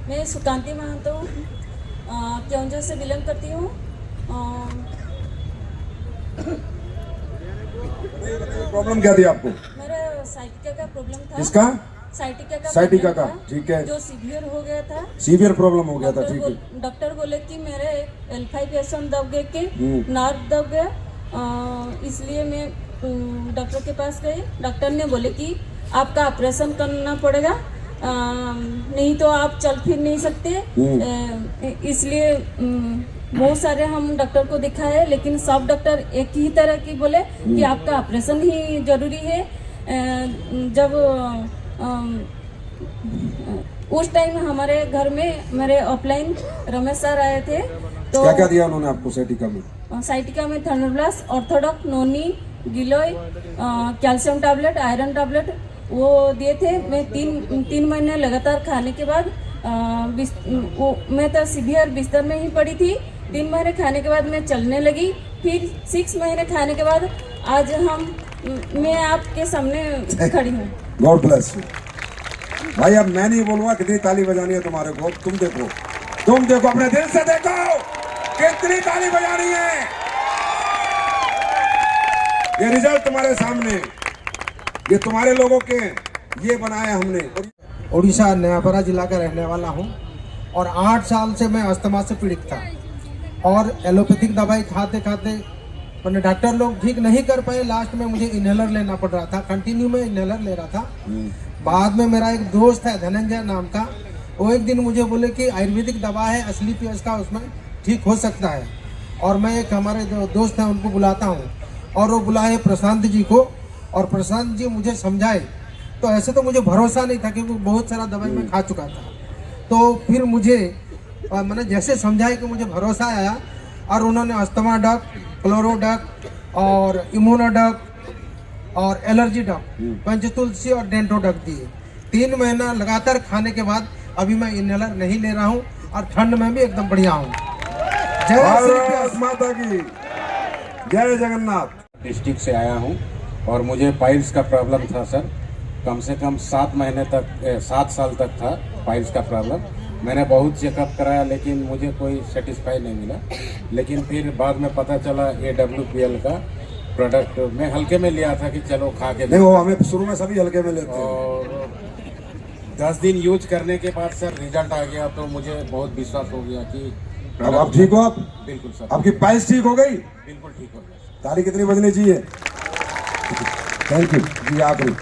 मैं सुकांति महतो केवंझर से बिलोंग करती हूँ। प्रॉब्लम क्या थी आपको? मेरा साइटिका का प्रॉब्लम था। किसका? साइटिका का, ठीक है। जो सीवियर हो गया था। सीवियर प्रॉब्लम हो गया था, ठीक है। डॉक्टर बोले कि मेरे L5S1 दब गए के नर्व दब गया, इसलिए मैं डॉक्टर के पास गई। डॉक्टर ने बोले कि आपका ऑपरेशन करना पड़ेगा, नहीं तो आप चल फिर नहीं सकते। इसलिए बहुत सारे हम डॉक्टर को दिखाए, लेकिन सब डॉक्टर एक ही तरह की बोले कि आपका ऑपरेशन ही जरूरी है। जब उस टाइम हमारे घर में मेरे ऑफलाइन रमेश सर आए थे, तो क्या क्या दिया उन्होंने आपको साइटिका में? साइटिका में थर्मोप्लास, ऑर्थोडॉक्स, नोनी, गिलोय, कैल्शियम टैबलेट, आयरन टैबलेट वो दिए थे। मैं तीन महीने लगातार खाने के बाद मैं तो सीवियर बिस्तर में ही पड़ी थी। 3 महीने खाने के बाद मैं चलने लगी। फिर 6 महीने खाने के बाद आज मैं आपके सामने खड़ी हूँ। गॉड ब्लेस यू भाई। अब मैं नहीं बोलूंगा कितनी ताली बजानी है तुम्हारे को। तुम देखो अपने दिल से देखो कितनी ताली बजानी है। ये रिजल्ट तुम्हारे सामने, ये तुम्हारे लोगों के ये बनाया हमने। उड़ीसा नयापरा जिला का रहने वाला हूँ और 8 साल से मैं अस्थमा से पीड़ित था और एलोपैथिक दवाई खाते खाते मैंने डॉक्टर लोग ठीक नहीं कर पाए। लास्ट में मुझे इनहेलर लेना पड़ रहा था, कंटिन्यू में इनहेलर ले रहा था। बाद में मेरा एक दोस्त है धनंजय नाम का, वो एक दिन मुझे बोले कि आयुर्वेदिक दवा है असली पेश का, उसमें ठीक हो सकता है। और मैं एक हमारे जो दोस्त हैं उनको बुलाता हूँ और वो बुलाए प्रशांत जी को, और प्रशांत जी मुझे समझाए। तो ऐसे तो मुझे भरोसा नहीं था क्योंकि बहुत सारा दवाई मैं खा चुका था। तो फिर मुझे मैंने जैसे समझाया कि मुझे भरोसा आया और उन्होंने अस्थमा डक, क्लोरोडक और इम्यूनोडक और एलर्जी डक, पंचतुलसी और डेंटोडक दिए। 3 महीना लगातार खाने के बाद अभी मैं इनहेलर नहीं ले रहा हूँ और ठंड में भी एकदम बढ़िया हूँ। जय माता की, जय जगन्नाथ। डिस्ट्रिक्ट से आया हूँ और मुझे पाइल्स का प्रॉब्लम था सर। कम से कम 7 साल तक था पाइल्स का प्रॉब्लम। मैंने बहुत चेकअप कराया लेकिन मुझे कोई सेटिस्फाई नहीं मिला। लेकिन फिर बाद में पता चला AWPL का प्रोडक्ट मैं हल्के में लिया था कि चलो खा के नहीं, वो हमें शुरू में सभी हल्के में लेते हैं। और 10 दिन यूज करने के बाद सर रिजल्ट आ गया तो मुझे बहुत विश्वास हो गया कि अब आप ठीक हो। आप बिल्कुल सर, आपकी पाइल्स ठीक हो गई? बिल्कुल ठीक हो गया। ताली कितनी बजनी चाहिए? थैंक यू जी। आखिरी